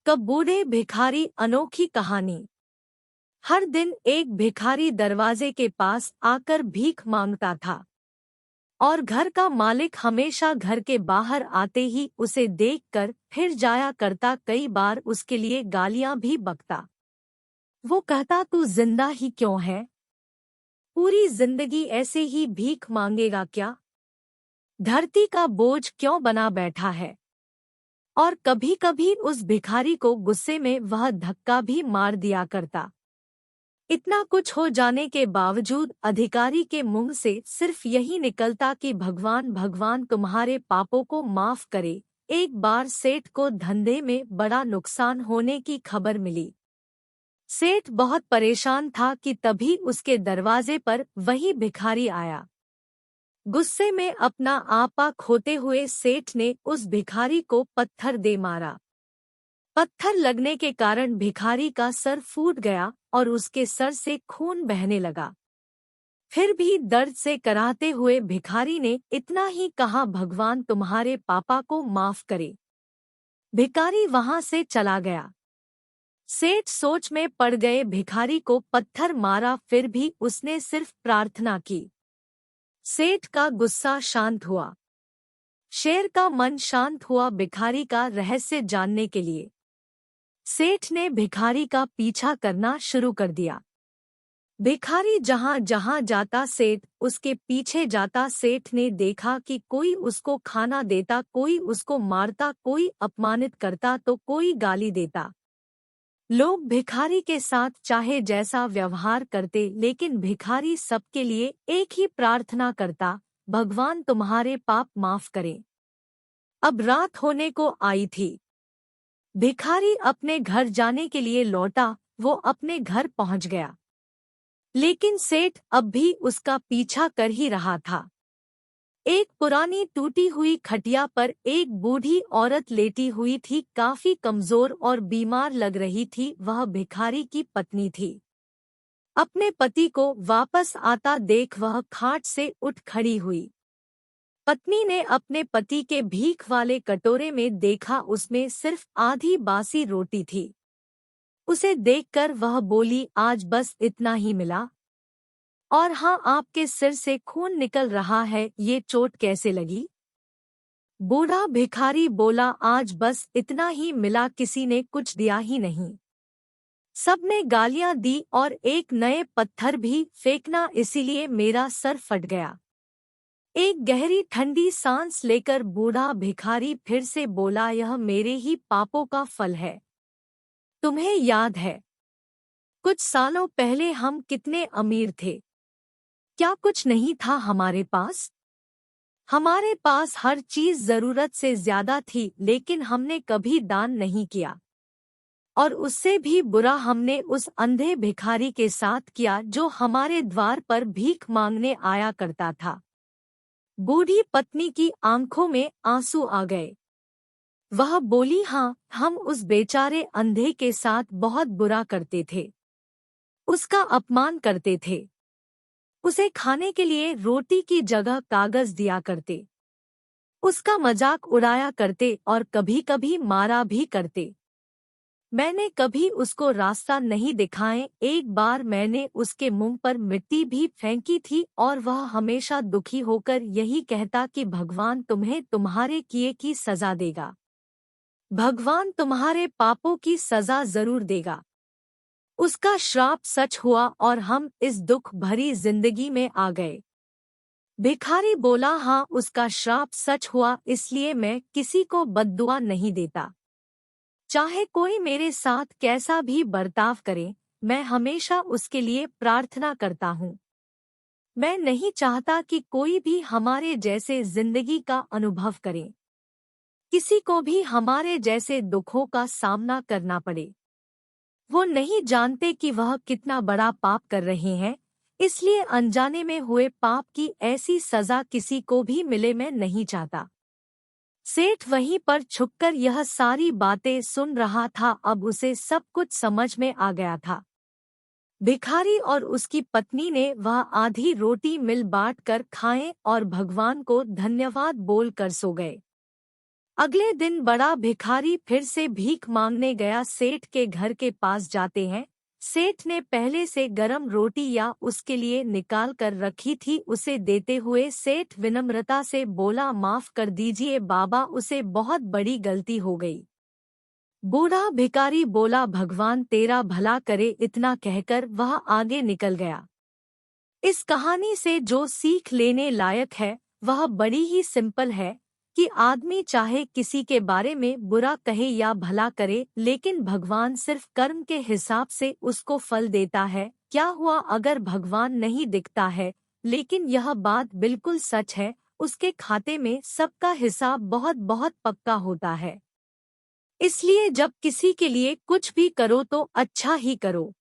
कब बूढ़े भिखारी अनोखी कहानी। हर दिन एक भिखारी दरवाजे के पास आकर भीख मांगता था और घर का मालिक हमेशा घर के बाहर आते ही उसे देखकर फिर जाया करता। कई बार उसके लिए गालियां भी बकता। वो कहता, तू जिंदा ही क्यों है? पूरी जिंदगी ऐसे ही भीख मांगेगा क्या? धरती का बोझ क्यों बना बैठा है? और कभी कभी उस भिखारी को गुस्से में वह धक्का भी मार दिया करता। इतना कुछ हो जाने के बावजूद अधिकारी के मुंह से सिर्फ यही निकलता कि भगवान भगवान तुम्हारे पापों को माफ करे। एक बार सेठ को धंधे में बड़ा नुकसान होने की खबर मिली। सेठ बहुत परेशान था कि तभी उसके दरवाजे पर वही भिखारी आया। गुस्से में अपना आपा खोते हुए सेठ ने उस भिखारी को पत्थर दे मारा। पत्थर लगने के कारण भिखारी का सर फूट गया और उसके सर से खून बहने लगा। फिर भी दर्द से कराहते हुए भिखारी ने इतना ही कहा, भगवान तुम्हारे पापा को माफ करे। भिखारी वहां से चला गया। सेठ सोच में पड़ गए। भिखारी को पत्थर मारा, फिर भी उसने सिर्फ प्रार्थना की। सेठ का गुस्सा शांत हुआ। शेर का मन शांत हुआ भिखारी का रहस्य जानने के लिए। सेठ ने भिखारी का पीछा करना शुरू कर दिया। भिखारी जहां जहां जाता सेठ उसके पीछे जाता। सेठ ने देखा कि कोई उसको खाना देता, कोई उसको मारता, कोई अपमानित करता तो कोई गाली देता। लोग भिखारी के साथ चाहे जैसा व्यवहार करते, लेकिन भिखारी सबके लिए एक ही प्रार्थना करता, भगवान तुम्हारे पाप माफ करें। अब रात होने को आई थी। भिखारी अपने घर जाने के लिए लौटा। वो अपने घर पहुंच गया, लेकिन सेठ अब भी उसका पीछा कर ही रहा था। एक पुरानी टूटी हुई खटिया पर एक बूढ़ी औरत लेटी हुई थी, काफी कमजोर और बीमार लग रही थी। वह भिखारी की पत्नी थी। अपने पति को वापस आता देख वह खाट से उठ खड़ी हुई। पत्नी ने अपने पति के भीख वाले कटोरे में देखा, उसमें सिर्फ आधी बासी रोटी थी। उसे देखकर वह बोली, आज बस इतना ही मिला? और हाँ, आपके सिर से खून निकल रहा है, ये चोट कैसे लगी? बूढ़ा भिखारी बोला, आज बस इतना ही मिला, किसी ने कुछ दिया ही नहीं। सबने गालियां दी और एक नए पत्थर भी फेंकना, इसीलिए मेरा सर फट गया। एक गहरी ठंडी सांस लेकर बूढ़ा भिखारी फिर से बोला, यह मेरे ही पापों का फल है। तुम्हें याद है कुछ सालों पहले हम कितने अमीर थे? क्या कुछ नहीं था हमारे पास? हमारे पास हर चीज जरूरत से ज्यादा थी, लेकिन हमने कभी दान नहीं किया। और उससे भी बुरा हमने उस अंधे भिखारी के साथ किया जो हमारे द्वार पर भीख मांगने आया करता था। बूढ़ी पत्नी की आंखों में आंसू आ गए। वह बोली, हाँ, हम उस बेचारे अंधे के साथ बहुत बुरा करते थे। उसका अपमान करते थे। उसे खाने के लिए रोटी की जगह कागज दिया करते। उसका मजाक उड़ाया करते और कभी-कभी मारा भी करते। मैंने कभी उसको रास्ता नहीं दिखाए। एक बार मैंने उसके मुंह पर मिट्टी भी फेंकी थी और वह हमेशा दुखी होकर यही कहता कि भगवान तुम्हें तुम्हारे किए की सजा देगा। भगवान तुम्हारे पापों की सजा जरूर देगा। उसका श्राप सच हुआ और हम इस दुख भरी जिंदगी में आ गए। भिखारी बोला, हाँ, उसका श्राप सच हुआ, इसलिए मैं किसी को बद्दुआ नहीं देता। चाहे कोई मेरे साथ कैसा भी बर्ताव करे, मैं हमेशा उसके लिए प्रार्थना करता हूँ। मैं नहीं चाहता कि कोई भी हमारे जैसे जिंदगी का अनुभव करे, किसी को भी हमारे जैसे दुखों का सामना करना पड़े। वो नहीं जानते कि वह कितना बड़ा पाप कर रहे हैं, इसलिए अनजाने में हुए पाप की ऐसी सजा किसी को भी मिले, मैं नहीं चाहता। सेठ वहीं पर छुपकर यह सारी बातें सुन रहा था। अब उसे सब कुछ समझ में आ गया था। भिखारी और उसकी पत्नी ने वह आधी रोटी मिल बांट कर खाएं और भगवान को धन्यवाद बोल कर सो गए। अगले दिन बड़ा भिखारी फिर से भीख मांगने गया। सेठ के घर के पास जाते हैं। सेठ ने पहले से गरम रोटी या उसके लिए निकाल कर रखी थी। उसे देते हुए सेठ विनम्रता से बोला, माफ कर दीजिए बाबा, उसे बहुत बड़ी गलती हो गई। बूढ़ा भिखारी बोला, भगवान तेरा भला करे। इतना कहकर वह आगे निकल गया। इस कहानी से जो सीख लेने लायक है वह बड़ी ही सिंपल है कि आदमी चाहे किसी के बारे में बुरा कहे या भला करे, लेकिन भगवान सिर्फ कर्म के हिसाब से उसको फल देता है। क्या हुआ अगर भगवान नहीं दिखता है, लेकिन यह बात बिल्कुल सच है, उसके खाते में सबका हिसाब बहुत बहुत पक्का होता है। इसलिए जब किसी के लिए कुछ भी करो तो अच्छा ही करो।